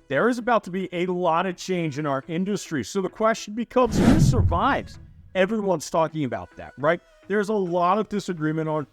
there is about to be a lot of change in our industry. So the question becomes, who survives? Everyone's talking about that, right? There's a lot of disagreement on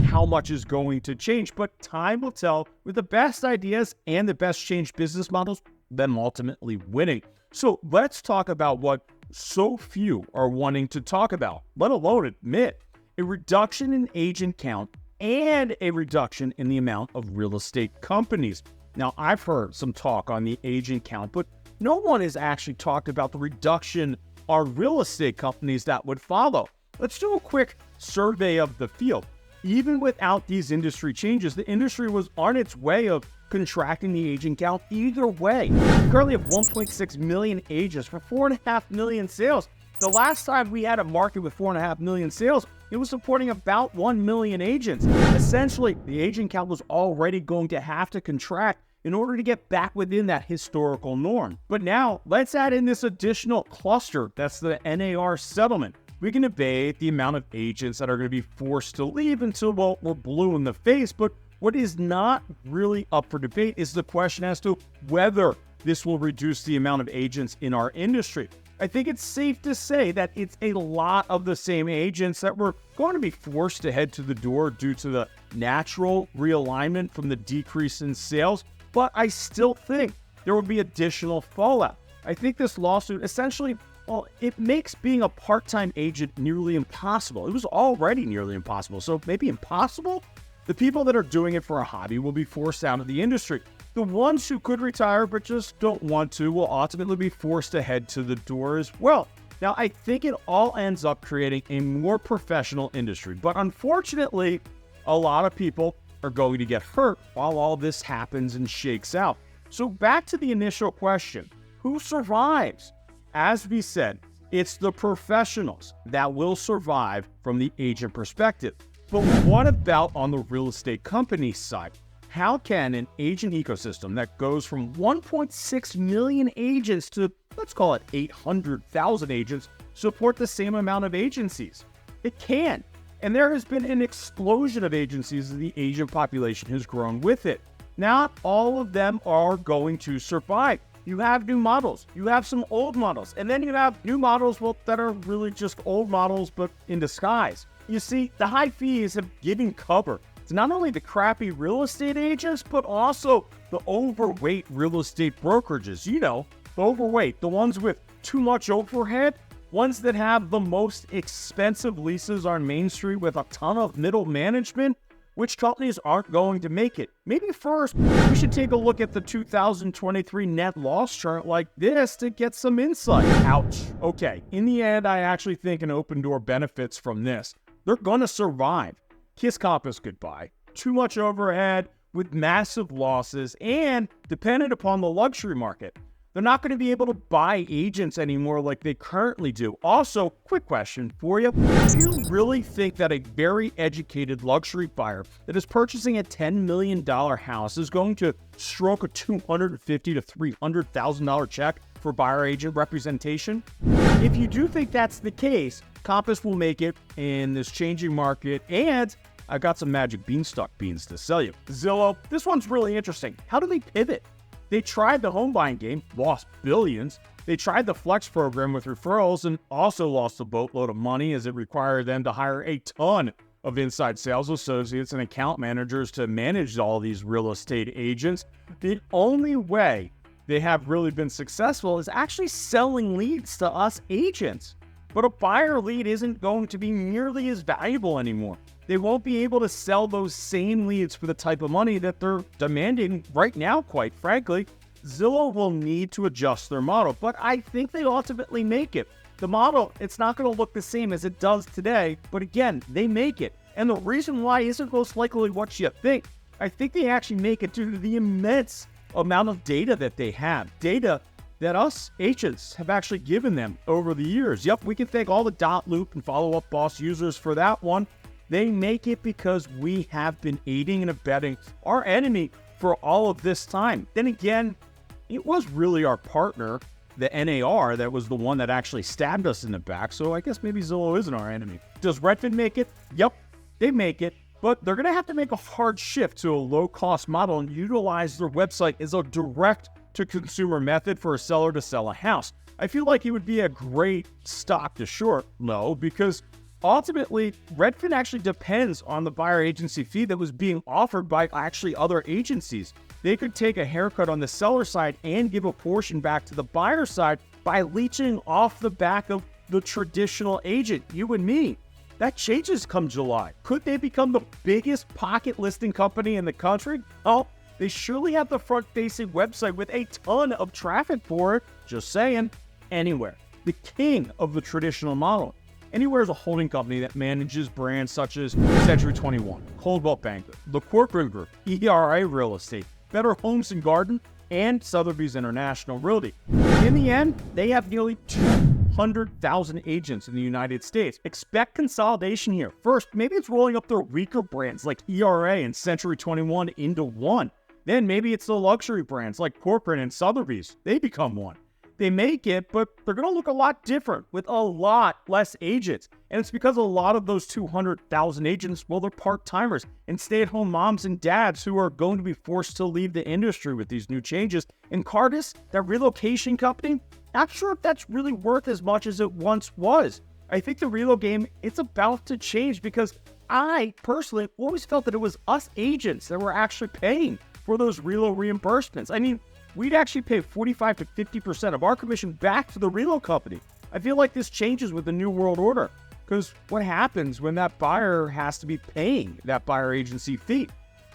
how much is going to change, but time will tell with the best ideas and the best change business models, them ultimately winning. So let's talk about what so few are wanting to talk about, let alone admit: a reduction in agent count and a reduction in the amount of real estate companies. Now, I've heard some talk on the agent count, but no one has actually talked about the reduction on real estate companies that would follow. Let's do a quick survey of the field. Even without these industry changes, the industry was on its way of contracting the agent count either way. We currently have 1.6 million agents for 4.5 million sales. The last time we had a market with 4.5 million sales, it was supporting about 1 million agents. Essentially, the agent count was already going to have to contract in order to get back within that historical norm. But now, let's add in this additional cluster, that's the NAR settlement. We can debate the amount of agents that are going to be forced to leave until, well, we're blue in the face, but what is not really up for debate is the question as to whether this will reduce the amount of agents in our industry. I think it's safe to say that it's a lot of the same agents that were going to be forced to head to the door due to the natural realignment from the decrease in sales, but I still think there will be additional fallout. I think this lawsuit essentially, well, it makes being a part-time agent nearly impossible. It was already nearly impossible, so maybe impossible? The people that are doing it for a hobby will be forced out of the industry. The ones who could retire but just don't want to will ultimately be forced to head to the door as well. Now, I think it all ends up creating a more professional industry, but unfortunately, a lot of people are going to get hurt while all this happens and shakes out. So back to the initial question, who survives? As we said, it's the professionals that will survive from the agent perspective. But what about on the real estate company side? How can an agent ecosystem that goes from 1.6 million agents to, let's call it 800,000 agents, support the same amount of agencies? It can. And there has been an explosion of agencies as the agent population has grown with it. Not all of them are going to survive. You have new models, you have some old models, and then you have new models, well, that are really just old models, but in disguise. You see, the high fees have given cover to not only the crappy real estate agents, but also the overweight real estate brokerages. You know, the overweight, the ones with too much overhead, ones that have the most expensive leases on Main Street with a ton of middle management. Which companies aren't going to make it? Maybe first, we should take a look at the 2023 net loss chart like this to get some insight. Ouch. Okay, in the end, I actually think an Open Door benefits from this. They're going to survive. Kiss Compass goodbye. Too much overhead with massive losses and dependent upon the luxury market. They're not going to be able to buy agents anymore like they currently do. Also, quick question for you. Do you really think that a very educated luxury buyer that is purchasing a $10 million house is going to stroke a $250,000 to $300,000 check for buyer agent representation? If you do think that's the case, Compass will make it in this changing market, and I got some magic beanstalk beans to sell you. Zillow, this one's really interesting. How do they pivot? They tried the home buying game, lost billions. They tried the Flex program with referrals and also lost a boatload of money as it required them to hire a ton of inside sales associates and account managers to manage all these real estate agents. The only way they have really been successful is actually selling leads to us agents. But a buyer lead isn't going to be nearly as valuable anymore. They won't be able to sell those same leads for the type of money that they're demanding right now, quite frankly. Zillow will need to adjust their model, but I think they ultimately make it. The model, it's not going to look the same as it does today, but again, they make it. And the reason why isn't most likely what you think. I think they actually make it due to the immense amount of data that they have. Data that us agents have actually given them over the years. Yep, we can thank all the dot loop and follow-up boss users for that one. They make it because we have been aiding and abetting our enemy for all of this time. Then again, it was really our partner, the NAR, that was the one that actually stabbed us in the back. So I guess maybe Zillow isn't our enemy. Does Redfin make it? Yep, they make it. But they're going to have to make a hard shift to a low-cost model and utilize their website as a direct direct-to-consumer method for a seller to sell a house. I feel like it would be a great stock to short, though, because ultimately, Redfin actually depends on the buyer agency fee that was being offered by actually other agencies. They could take a haircut on the seller side and give a portion back to the buyer side by leeching off the back of the traditional agent, you and me. That changes come July. Could they become the biggest pocket listing company in the country? Oh, they surely have the front-facing website with a ton of traffic for it. Just saying. Anywhere, the king of the traditional model. Anywhere is a holding company that manages brands such as Century 21, Coldwell Banker, the Corcoran Group, ERA Real Estate, Better Homes and Garden, and Sotheby's International Realty. In the end, they have nearly 200,000 agents in the United States. Expect consolidation here. First, maybe it's rolling up their weaker brands like ERA and Century 21 into one. Then maybe it's the luxury brands like Corcoran and Sotheby's. They become one. They make it, but they're going to look a lot different with a lot less agents. And it's because a lot of those 200,000 agents, well, they're part-timers and stay-at-home moms and dads who are going to be forced to leave the industry with these new changes. And Cardis, that relocation company, not sure if that's really worth as much as it once was. I think the relo game, it's about to change because I personally always felt that it was us agents that were actually paying for those relo reimbursements. I mean, we'd actually pay 45 to 50% of our commission back to the relo company. I feel like this changes with the New World Order, because what happens when that buyer has to be paying that buyer agency fee?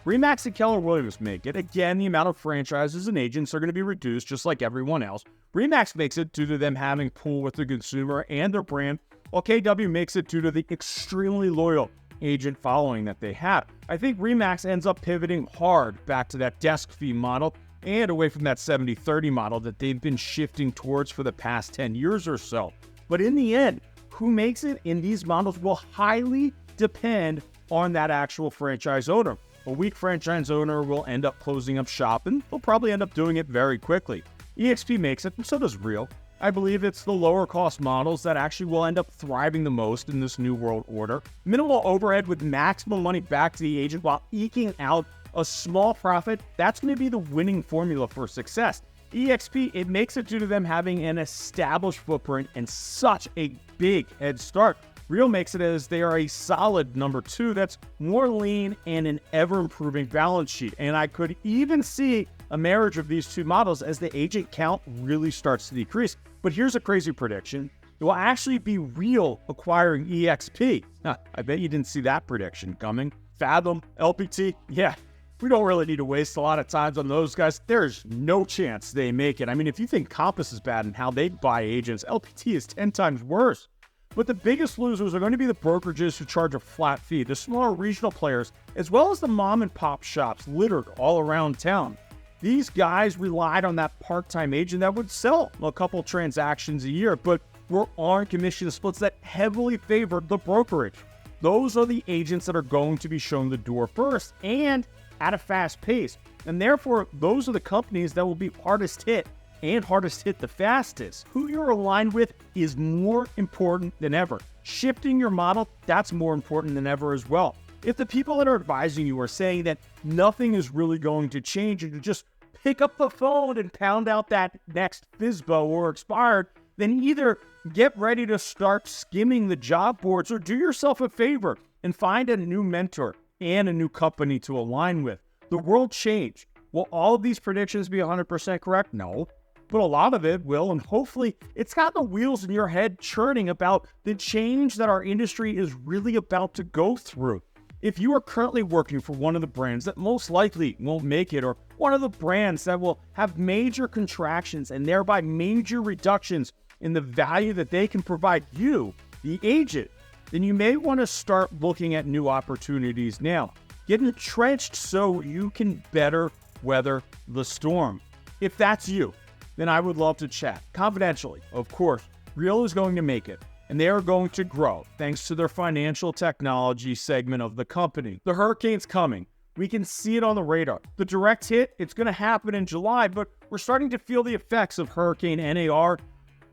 RE/MAX and Keller Williams make it. Again, the amount of franchises and agents are going to be reduced just like everyone else. RE/MAX makes it due to them having pull with the consumer and their brand, while KW makes it due to the extremely loyal agent following that they have. I think RE/MAX ends up pivoting hard back to that desk fee model and away from that 70-30 model that they've been shifting towards for the past 10 years or so. But in the end, who makes it in these models will highly depend on that actual franchise owner. A weak franchise owner will end up closing up shop, and they'll probably end up doing it very quickly. eXp makes it, and so does Real. I believe it's the lower cost models that actually will end up thriving the most in this new world order. Minimal overhead with maximum money back to the agent while eking out a small profit, that's going to be the winning formula for success. eXp, it makes it due to them having an established footprint and such a big head start. Real makes it as they are a solid number two that's more lean and an ever-improving balance sheet. And I could even see a marriage of these two models as the agent count really starts to decrease. But here's a crazy prediction. It will actually be Real acquiring eXp. I bet you didn't see that prediction coming. Fathom, LPT, yeah. We don't really need to waste a lot of time on those guys. There's no chance they make it. I mean, if you think Compass is bad and how they buy agents, LPT is 10 times worse. But the biggest losers are going to be the brokerages who charge a flat fee, the smaller regional players, as well as the mom and pop shops littered all around town. These guys relied on that part-time agent that would sell a couple transactions a year, but were on commission splits that heavily favored the brokerage. Those are the agents that are going to be shown the door first and at a fast pace. And therefore, those are the companies that will be hardest hit and hardest hit the fastest. Who you're aligned with is more important than ever. Shifting your model, that's more important than ever as well. If the people that are advising you are saying that nothing is really going to change and to just pick up the phone and pound out that next FSBO or expired, then either get ready to start skimming the job boards or do yourself a favor and find a new mentor and a new company to align with. The world changed. Will all of these predictions be 100% correct? No, but a lot of it will, and hopefully it's got the wheels in your head churning about the change that our industry is really about to go through. If you are currently working for one of the brands that most likely won't make it, or one of the brands that will have major contractions and thereby major reductions in the value that they can provide you, the agent, then you may want to start looking at new opportunities now. Get entrenched so you can better weather the storm. If that's you, then I would love to chat. Confidentially, of course. Real is going to make it, and they are going to grow thanks to their financial technology segment of the company. The hurricane's coming. We can see it on the radar. The direct hit, it's going to happen in July, but we're starting to feel the effects of Hurricane NAR,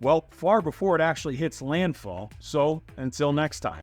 well, far before it actually hits landfall. So, until next time.